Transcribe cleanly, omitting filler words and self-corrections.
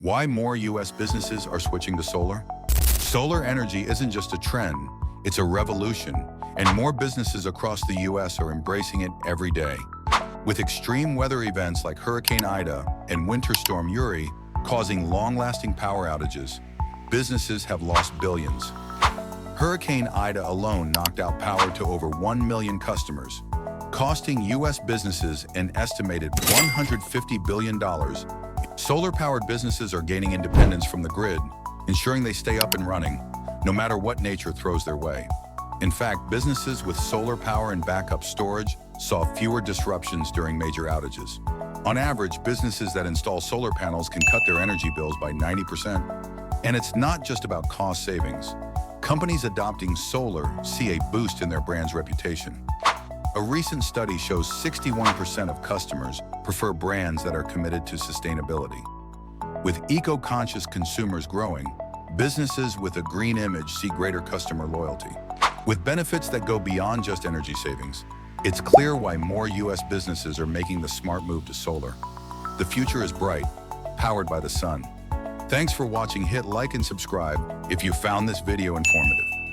Why more U.S. businesses are switching to solar? Solar energy isn't just a trend, it's a revolution, and more businesses across the U.S. are embracing it every day. With extreme weather events like Hurricane Ida and Winter Storm Uri causing long-lasting power outages, businesses have lost billions. Hurricane Ida alone knocked out power to over 1 million customers, costing U.S. businesses an estimated $150 billion. Solar-powered businesses are gaining independence from the grid, ensuring they stay up and running, no matter what nature throws their way. In fact, businesses with solar power and backup storage saw fewer disruptions during major outages. On average, businesses that install solar panels can cut their energy bills by 90%. And it's not just about cost savings. Companies adopting solar see a boost in their brand's reputation. A recent study shows 61% of customers prefer brands that are committed to sustainability. With eco-conscious consumers growing, businesses with a green image see greater customer loyalty. With benefits that go beyond just energy savings, it's clear why more U.S. businesses are making the smart move to solar. The future is bright, powered by the sun. Thanks for watching. Hit like and subscribe if you found this video informative.